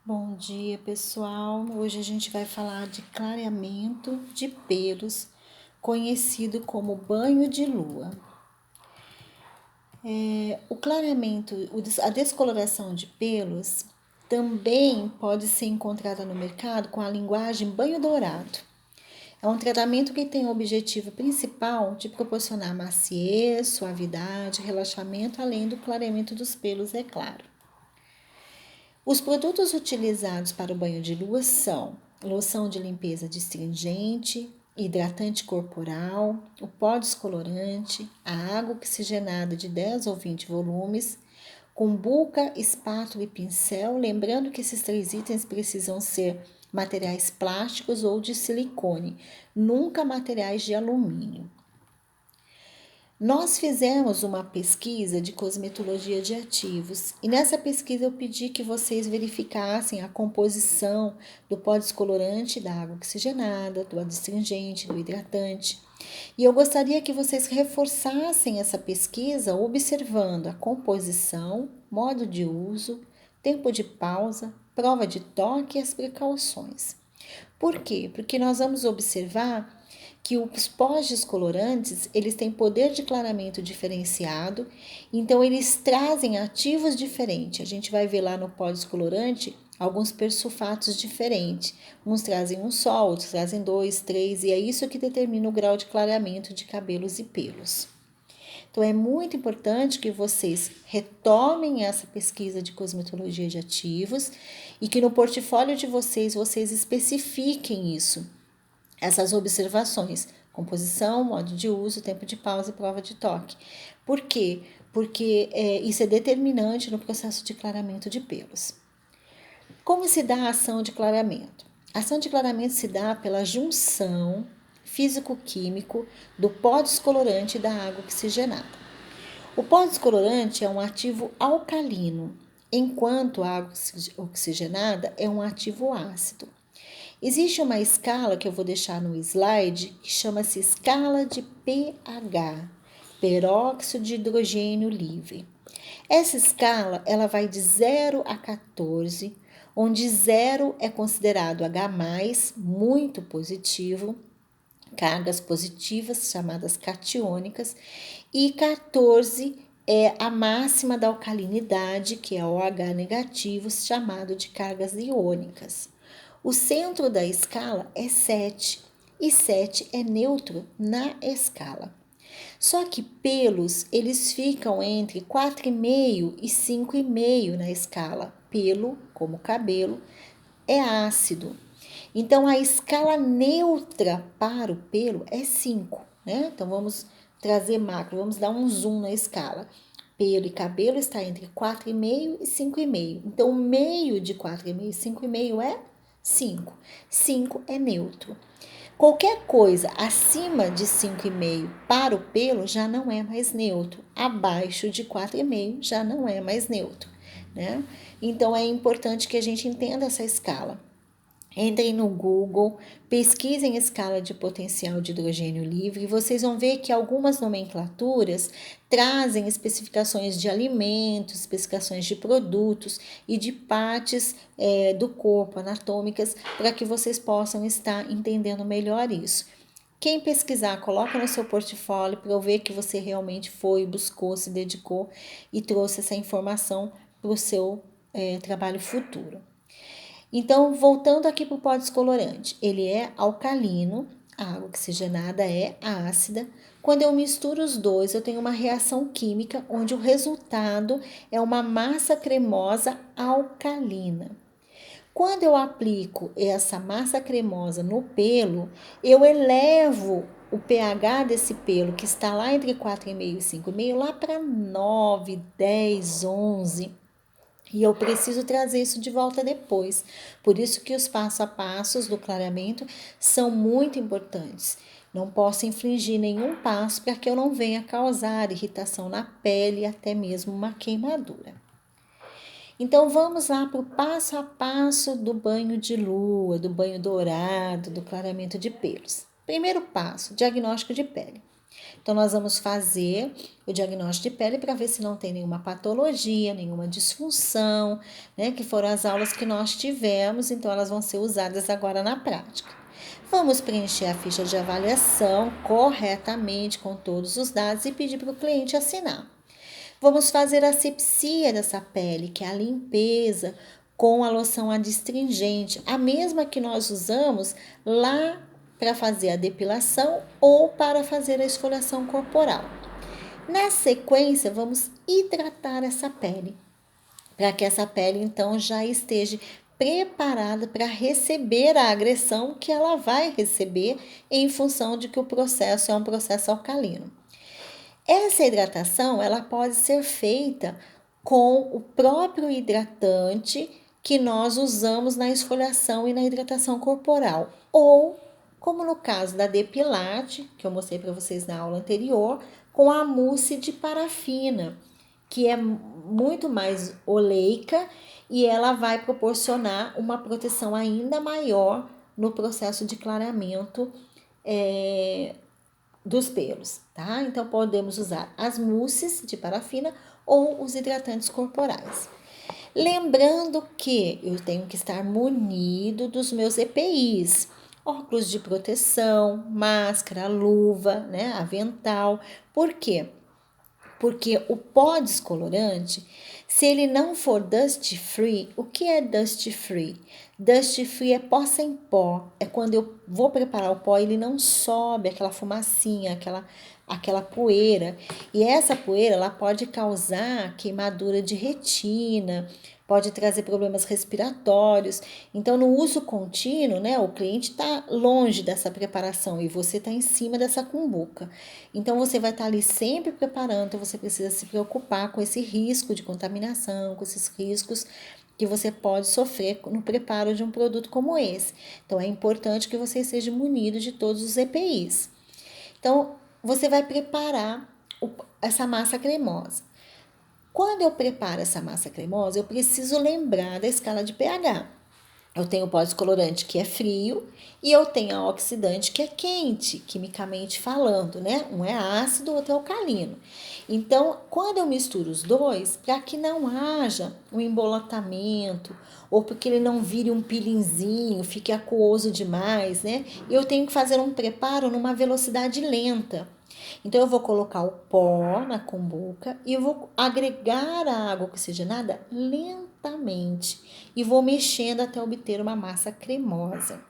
Bom dia, pessoal. Hoje a gente vai falar de clareamento de pelos, conhecido como banho de lua. O clareamento, a descoloração de pelos também pode ser encontrada no mercado com a linguagem banho dourado. É um tratamento que tem o objetivo principal de proporcionar maciez, suavidade, relaxamento, além do clareamento dos pelos, é claro. Os produtos utilizados para o banho de lua são loção de limpeza astringente, hidratante corporal, o pó descolorante, a água oxigenada de 10 ou 20 volumes, cumbuca, espátula e pincel, lembrando que esses 3 itens precisam ser materiais plásticos ou de silicone, nunca materiais de alumínio. Nós fizemos uma pesquisa de cosmetologia de ativos e nessa pesquisa eu pedi que vocês verificassem a composição do pó descolorante, da água oxigenada, do adstringente, do hidratante. E eu gostaria que vocês reforçassem essa pesquisa observando a composição, modo de uso, tempo de pausa, prova de toque e as precauções. Por quê? Porque nós vamos observar que os pós descolorantes, eles têm poder de clareamento diferenciado, então eles trazem ativos diferentes. A gente vai ver lá no pó descolorante alguns persulfatos diferentes. Uns trazem um só, outros trazem 2, 3, e é isso que determina o grau de clareamento de cabelos e pelos. Então, é muito importante que vocês retomem essa pesquisa de cosmetologia de ativos e que no portfólio de vocês especifiquem isso, essas observações: composição, modo de uso, tempo de pausa e prova de toque. Por quê? Porque isso é determinante no processo de clareamento de pelos. Como se dá a ação de clareamento? A ação de clareamento se dá pela junção físico-químico do pó descolorante e da água oxigenada. O pó descolorante é um ativo alcalino, enquanto a água oxigenada é um ativo ácido. Existe uma escala que eu vou deixar no slide que chama-se escala de pH, peróxido de hidrogênio livre. Essa escala ela vai de 0 a 14, onde 0 é considerado H+, muito positivo, cargas positivas chamadas catiônicas, e 14 é a máxima da alcalinidade, que é o H negativo, chamado de cargas iônicas. O centro da escala é 7 e 7 é neutro na escala. Só que pelos, eles ficam entre 4,5 e 5,5 na escala. Pelo, como cabelo, é ácido. Então, a escala neutra para o pelo é 5, né? Então, vamos trazer macro, vamos dar um zoom na escala. Pelo e cabelo está entre 4,5 e 5,5. Então, o meio de 4,5 e 5,5 é 5. 5 é neutro. Qualquer coisa acima de 5,5 para o pelo já não é mais neutro. Abaixo de 4,5 já não é mais neutro, né? Então, é importante que a gente entenda essa escala. Entrem no Google, pesquisem escala de potencial de hidrogênio livre e vocês vão ver que algumas nomenclaturas trazem especificações de alimentos, especificações de produtos e de partes do corpo, anatômicas, para que vocês possam estar entendendo melhor isso. Quem pesquisar, coloca no seu portfólio para eu ver que você realmente foi, buscou, se dedicou e trouxe essa informação para o seu trabalho futuro. Então, voltando aqui para o pó descolorante, ele é alcalino, a água oxigenada é ácida. Quando eu misturo os dois, eu tenho uma reação química onde o resultado é uma massa cremosa alcalina. Quando eu aplico essa massa cremosa no pelo, eu elevo o pH desse pelo, que está lá entre 4,5 e 5,5, lá para 9, 10, 11. E eu preciso trazer isso de volta depois. Por isso que os passo a passos do clareamento são muito importantes. Não posso infringir nenhum passo para que eu não venha causar irritação na pele e até mesmo uma queimadura. Então vamos lá para o passo a passo do banho de lua, do banho dourado, do clareamento de pelos. Primeiro passo, diagnóstico de pele. Então, nós vamos fazer o diagnóstico de pele para ver se não tem nenhuma patologia, nenhuma disfunção, né? Que foram as aulas que nós tivemos, então elas vão ser usadas agora na prática. Vamos preencher a ficha de avaliação corretamente com todos os dados e pedir para o cliente assinar. Vamos fazer a asepsia dessa pele, que é a limpeza com a loção adstringente, a mesma que nós usamos lá para fazer a depilação ou para fazer a esfoliação corporal. Na sequência, vamos hidratar essa pele, para que essa pele então já esteja preparada para receber a agressão que ela vai receber em função de que o processo é um processo alcalino. Essa hidratação ela pode ser feita com o próprio hidratante que nós usamos na esfoliação e na hidratação corporal, ou como no caso da Depilate, que eu mostrei para vocês na aula anterior, com a mousse de parafina, que é muito mais oleica e ela vai proporcionar uma proteção ainda maior no processo de clareamento dos pelos, tá? Então, podemos usar as mousses de parafina ou os hidratantes corporais. Lembrando que eu tenho que estar munido dos meus EPIs, óculos de proteção, máscara, luva, né, avental. Por quê? Porque o pó descolorante, se ele não for dust free, o que é dust free? Dust free é pó sem pó. É quando eu vou preparar o pó, ele não sobe aquela fumacinha, aquela poeira. E essa poeira, ela pode causar queimadura de retina, pode trazer problemas respiratórios. Então, no uso contínuo, né, o cliente está longe dessa preparação e você está em cima dessa cumbuca. Então, você vai estar ali sempre preparando, então você precisa se preocupar com esse risco de contaminação, com esses riscos que você pode sofrer no preparo de um produto como esse. Então, é importante que você seja munido de todos os EPIs. Então, você vai preparar essa massa cremosa. Quando eu preparo essa massa cremosa, eu preciso lembrar da escala de pH. Eu tenho o pó descolorante que é frio e eu tenho a oxidante que é quente, quimicamente falando, né? Um é ácido, o outro é alcalino. Então, quando eu misturo os dois, para que não haja um embolotamento ou porque ele não vire um pilinzinho, fique aquoso demais, né? Eu tenho que fazer um preparo numa velocidade lenta. Então, eu vou colocar o pó na cumbuca e eu vou agregar a água oxigenada lentamente e vou mexendo até obter uma massa cremosa.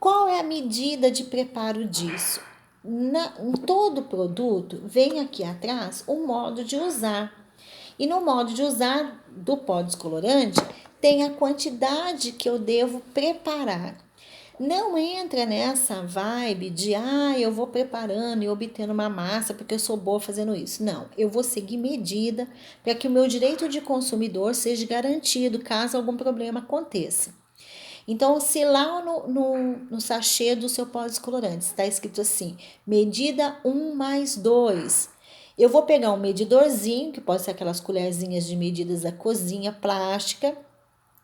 Qual é a medida de preparo disso? Em todo produto, vem aqui atrás o modo de usar. E no modo de usar do pó descolorante, tem a quantidade que eu devo preparar. Não entra nessa vibe de, eu vou preparando e obtendo uma massa porque eu sou boa fazendo isso. Não, eu vou seguir medida para que o meu direito de consumidor seja garantido caso algum problema aconteça. Então, se lá no sachê do seu pó descolorante está escrito assim, medida 1+2, eu vou pegar um medidorzinho, que pode ser aquelas colherzinhas de medidas da cozinha plástica,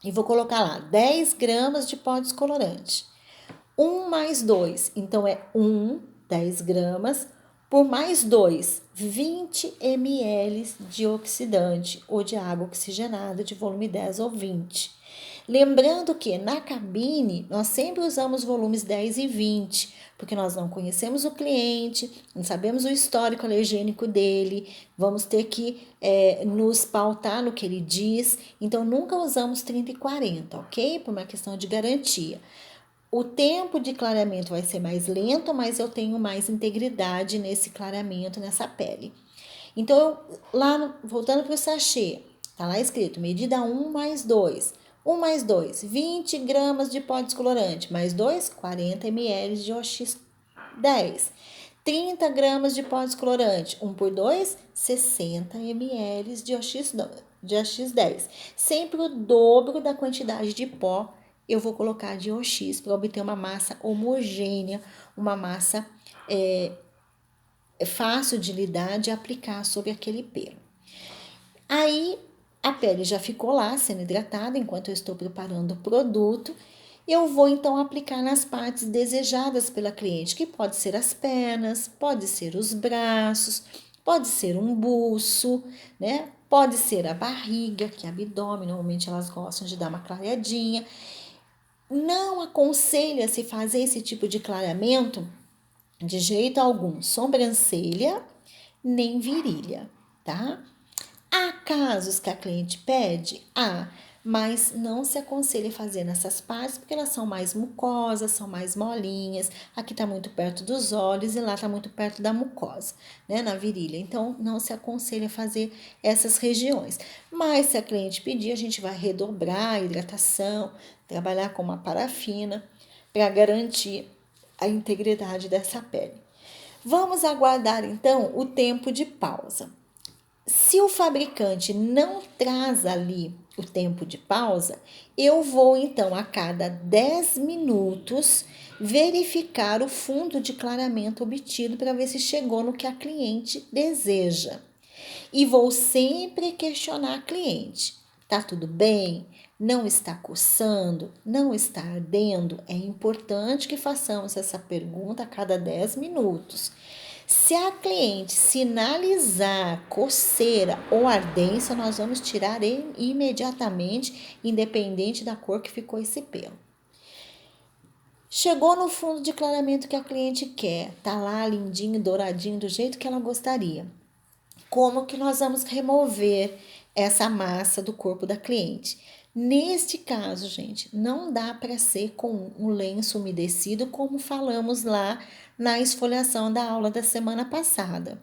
e vou colocar lá 10 gramas de pó descolorante. 1+2, então é 10 gramas, por mais 2, 20 ml de oxidante ou de água oxigenada de volume 10 ou 20. Lembrando que na cabine nós sempre usamos volumes 10 e 20, porque nós não conhecemos o cliente, não sabemos o histórico alergênico dele, vamos ter que nos pautar no que ele diz, então nunca usamos 30 e 40, ok? Por uma questão de garantia. O tempo de clareamento vai ser mais lento, mas eu tenho mais integridade nesse clareamento, nessa pele. Então, voltando para o sachê, tá lá escrito, medida 1+2. 1+2, 20 gramas de pó descolorante, mais 2, 40 ml de OX10. 30 gramas de pó descolorante, 1 por 2, 60 ml de OX10. Sempre o dobro da quantidade de pó eu vou colocar de OX para obter uma massa homogênea, uma massa fácil de lidar, de aplicar sobre aquele pelo. Aí, a pele já ficou lá sendo hidratada enquanto eu estou preparando o produto eu vou então aplicar nas partes desejadas pela cliente, que pode ser as pernas, pode ser os braços, pode ser um buço, né? Pode ser a barriga, que é abdômen, normalmente elas gostam de dar uma clareadinha. Não aconselha-se fazer esse tipo de clareamento de jeito algum, sobrancelha nem virilha, tá? Há casos que a cliente pede, mas não se aconselha fazer nessas partes porque elas são mais mucosas, são mais molinhas. Aqui está muito perto dos olhos e lá está muito perto da mucosa, né, na virilha. Então, não se aconselha fazer essas regiões. Mas se a cliente pedir, a gente vai redobrar a hidratação, trabalhar com uma parafina para garantir a integridade dessa pele. Vamos aguardar então o tempo de pausa. Se o fabricante não traz ali o tempo de pausa, eu vou então a cada 10 minutos verificar o fundo de clareamento obtido para ver se chegou no que a cliente deseja. E vou sempre questionar a cliente: tá tudo bem? Não está coçando? Não está ardendo? É importante que façamos essa pergunta a cada 10 minutos. Se a cliente sinalizar coceira ou ardência, nós vamos tirar imediatamente, independente da cor que ficou esse pelo. Chegou no fundo de clareamento que a cliente quer, tá lá lindinho, douradinho, do jeito que ela gostaria. Como que nós vamos remover essa massa do corpo da cliente? Neste caso, gente, não dá para ser com um lenço umedecido, como falamos lá na esfoliação da aula da semana passada.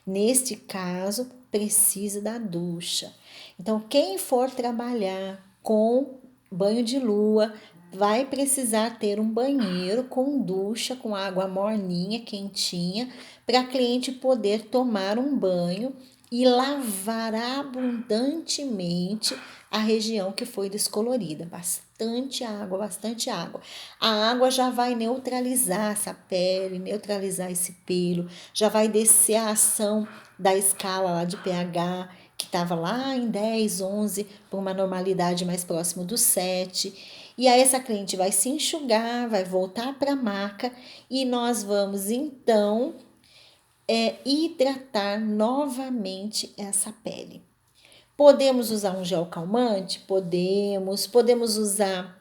Neste caso, precisa da ducha. Então, quem for trabalhar com banho de lua, vai precisar ter um banheiro com ducha, com água morninha, quentinha, para a cliente poder tomar um banho e lavar abundantemente a região que foi descolorida. Bastante água, bastante água. A água já vai neutralizar essa pele, neutralizar esse pelo, já vai descer a ação da escala lá de pH, que estava lá em 10, 11, para uma normalidade mais próximo do 7. E aí essa cliente vai se enxugar, vai voltar para a maca e nós vamos então hidratar novamente essa pele. Podemos usar um gel calmante? Podemos usar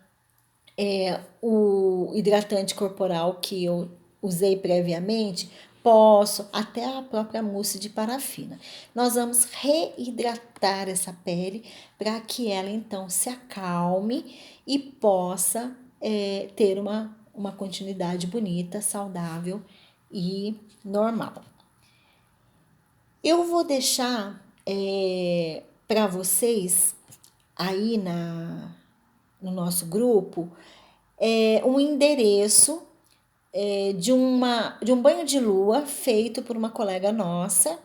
o hidratante corporal que eu usei previamente? Posso, até a própria mousse de parafina. Nós vamos reidratar essa pele para que ela então se acalme e possa ter uma continuidade bonita, saudável e normal. Eu vou deixar para vocês aí no nosso grupo um endereço de um banho de lua feito por uma colega nossa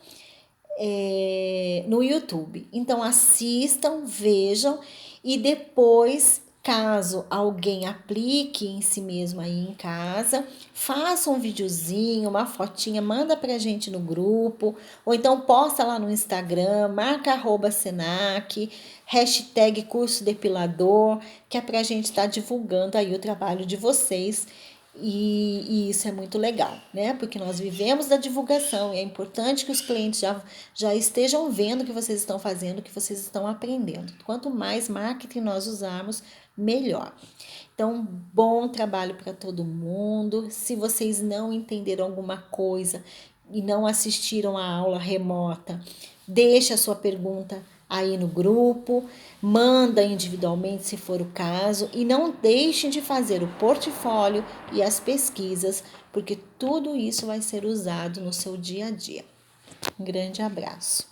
no YouTube. Então assistam, vejam e depois, caso alguém aplique em si mesmo aí em casa, faça um videozinho, uma fotinha, manda pra gente no grupo, ou então posta lá no Instagram, marca @Senac, hashtag curso depilador, que é pra gente estar divulgando aí o trabalho de vocês. E isso é muito legal, né? Porque nós vivemos da divulgação e é importante que os clientes já estejam vendo o que vocês estão fazendo, o que vocês estão aprendendo. Quanto mais marketing nós usarmos, melhor. Então, bom trabalho para todo mundo. Se vocês não entenderam alguma coisa e não assistiram a aula remota, deixe a sua pergunta aí no grupo, manda individualmente se for o caso e não deixem de fazer o portfólio e as pesquisas, porque tudo isso vai ser usado no seu dia a dia. Um grande abraço.